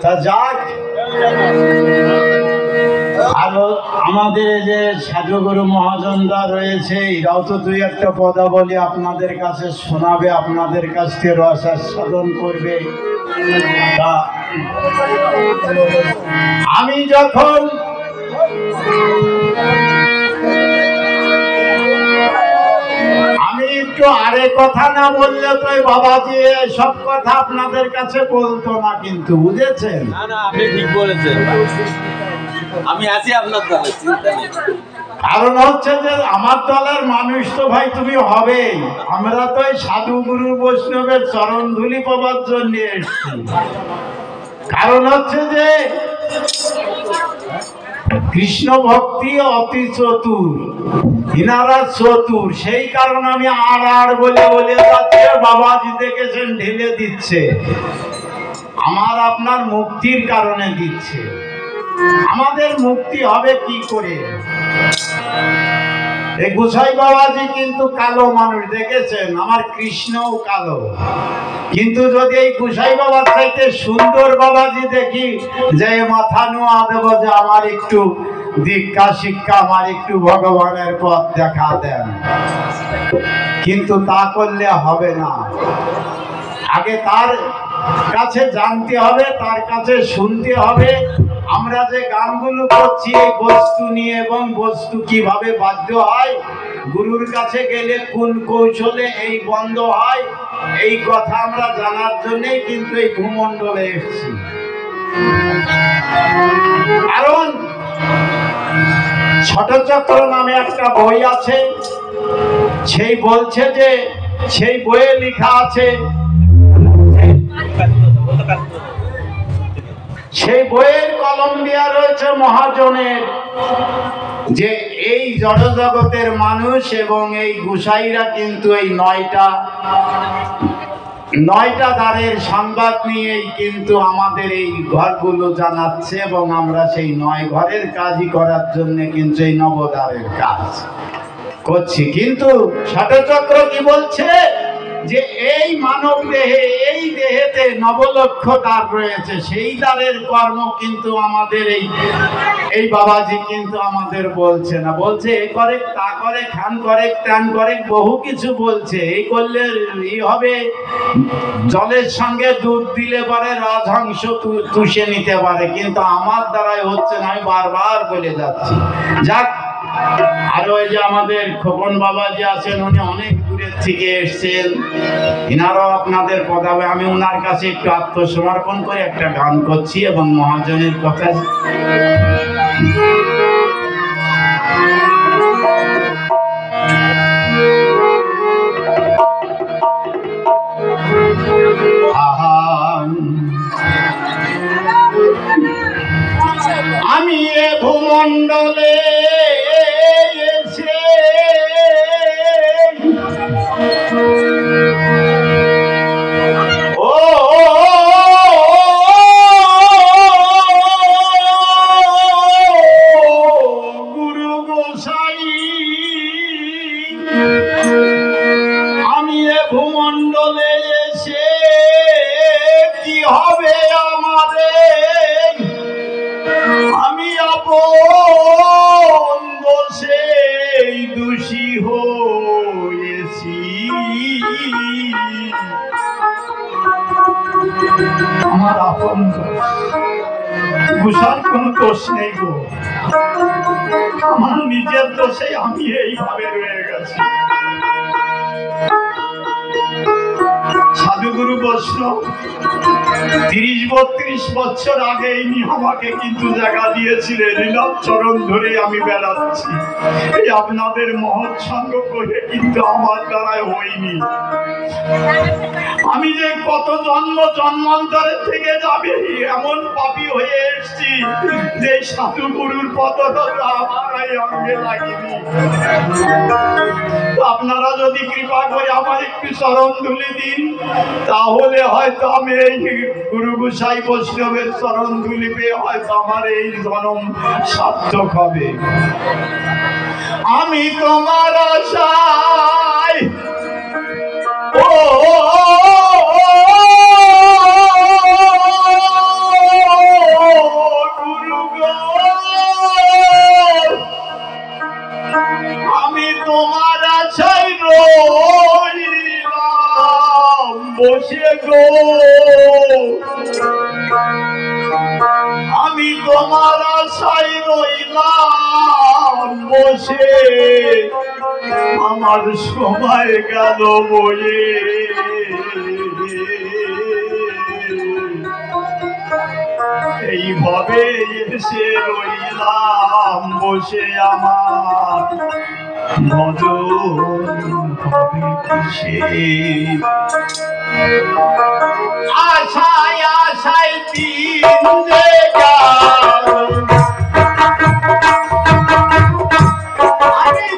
তা যাক, আরো আমাদের যে সাধুগুরু মহাজনরা রয়েছে, এরাও তো দুই একটা পদাবলী আপনাদের কাছে শোনাবে, আপনাদের কাছ থেকে রস আস্বাদন করবে। তা আমি যখন একটু আরে কথা না বললে তো বাবাজি সব কথা আপনাদের কাছে বলতো না, কিন্তু বুঝেছেন? না, আপনি ঠিক বলেছেন, আমি আছি আপনার দলে, চিন্তা নেই। কারণ হচ্ছে যে আমার দলের মানুষ তো ভাই তুমি হবে, আমরা তো এই সাধু গুরু বৈষ্ণবের চরণ ধুলি পাবার জন্য এসেছি। কারণ হচ্ছে যে কৃষ্ণ ভক্তি অতি চতুর, ইনারা চতুর, সেই কারণে আমি আর বলে বলে যাচ্ছে, বাবাজি দেখেছেন ঢেলে দিচ্ছে, আমার আপনার মুক্তির কারণে দিচ্ছে। আমাদের মুক্তি হবে কি করে? এই গোসাই বাবাজি কিন্তু কালো মানুষ, দেখেছেন, আমার কৃষ্ণও কালো, কিন্তু যদি এই গোসাই বাবার চাইতে সুন্দর বাবাজি দেখি, যে মাথা নোয়া দেব যে আমার একটু দীক্ষা শিক্ষা, আমার একটু ভগবানের পথ দেখা দেন, কিন্তু তা করলে হবে না। আগে তার কাছে জানতে হবে, তার কাছে শুনতে হবে। আমরা যে গানগুলো করছি এই বস্তু নিয়ে, এবং বস্তু কিভাবে বাধ্য হয়, গুরুর কাছে গেলে কোন কৌশলে এই বন্ধ হয়, এই কথা আমরা জানার জন্যই কিন্তু এই ভূমণ্ডলে এসেছি। কারণ ষটচক্র নামে একটা বই আছে, সেই বলছে যে সেই বইয়ে লেখা আছে, সেই বইয়ের কলম দেওয়া রয়েছে মহাজনের, যে এই জড়জগতের মানুষ এবং এই গোসাইরা কিন্তু এই নয়টা দ্বারের সংবাদ নিয়েই কিন্তু আমাদের এই ঘরগুলো জানাচ্ছে, এবং আমরা সেই 9 ঘরের কাজই করার জন্য কিন্তু এই নবদ্বারের কাজ করছি। কিন্তু ষটচক্র কি বলছে, যে এই মানব দেহে, এই দেহেতে 9 লক্ষ দ্বার রয়েছে, সেই দ্বারের কর্ম কিন্তু আমাদের এই বাবাজি কিন্তু আমাদের বলছে না, বলছে এ করে, তা করে, খান করে, ত্যান করে, বহু কিছু বলছে। এই করলে এই হবে, জলের সঙ্গে দুধ দিলে পরে রাজহংস চুষে নিতে পারে, কিন্তু আমার দ্বারাই হচ্ছে না, আমি বারবার বলে যাচ্ছি। যাক, আর ওই যে আমাদের খোকন বাবাজি আছেন, উনি অনেক দূরের থেকে এসছেন, ইনারাও আপনাদের পদাবে, আমি ওনার কাছে একটু আত্মসমর্পণ করে একটা গান করছি, এবং মহাজনের কথা। আমি এ ভূমণ্ডলে এসে গুরু গোসাই, আমি এ ভূমণ্ডলে এসে কি হবে আমাদের, আমি আপন দোষে দোষী হয়েছি, আমার আপন গোসার কোন দোষ নেই গো, আমার নিজের দোষে আমি এইভাবে রয়ে গেছি। সাধুগুরু বৈষ্ণব 30-32 বছর আগে ইনি আমাকে কিন্তু জায়গা দিয়েছিলেন, নীলাভ চরণ ধরে আমি বেড়াচ্ছি, এই আপনাদের মহৎ সঙ্গ করে, কিন্তু আমার দ্বারায় হয়নি। আমি যে কত জন্মান্তরের থেকে যাবে এমন পাপী হয়ে এসেছি, যে সাধু গুরুর পদরতা আমার এই অঙ্গে লাগেনি। আপনারা যদি কৃপা করে আমার একটু চরণ ধুলি দিন, তাহলে হয়তো আমি এই গুরু গোসাই বৈষ্ণবের চরণ ধুলি পেয়ে হয়তো আমার এই জন্ম সার্থক হবে। আমি তোমার আশায় ও বসে আমার সময় গেল বয়ে, এইভাবে এসে রইলাম বসে, আমার নজর হবে কিসে? আশায় আশায় দিন যে গেল, আমি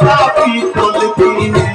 পিতল কিনে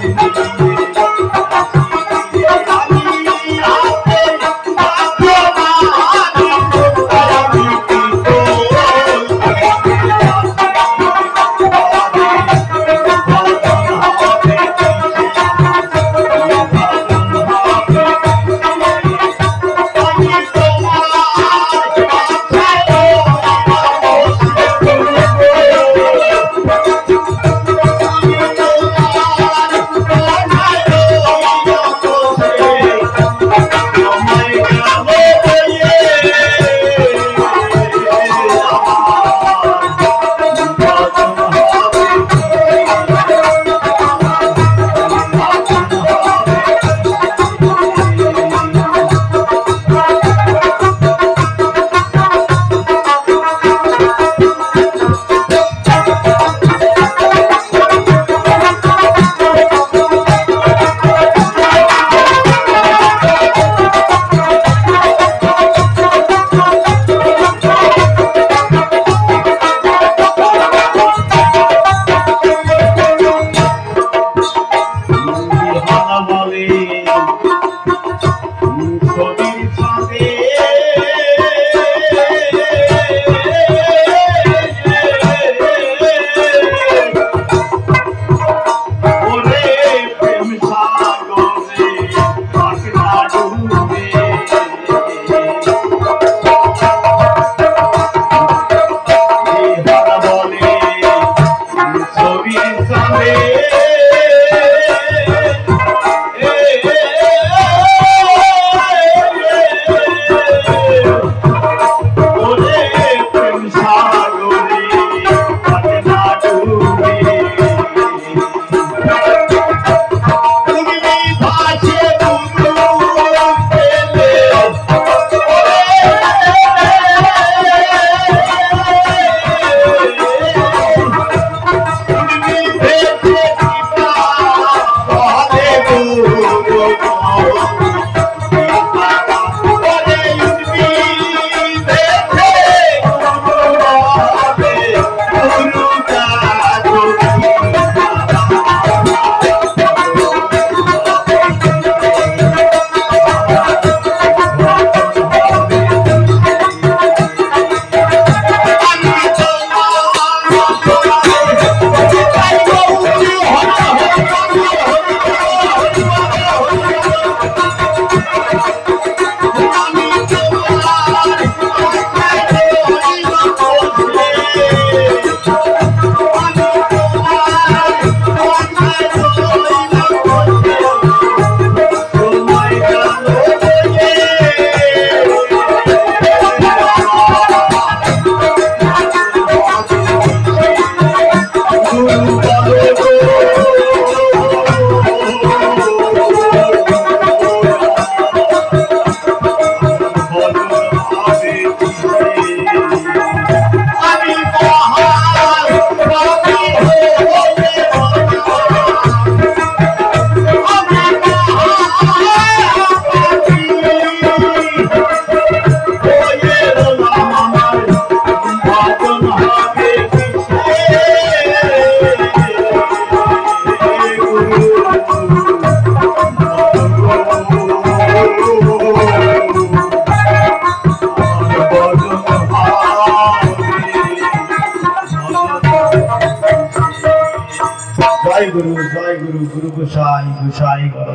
জয় গুরু গুরু গোসাই গোসাই গর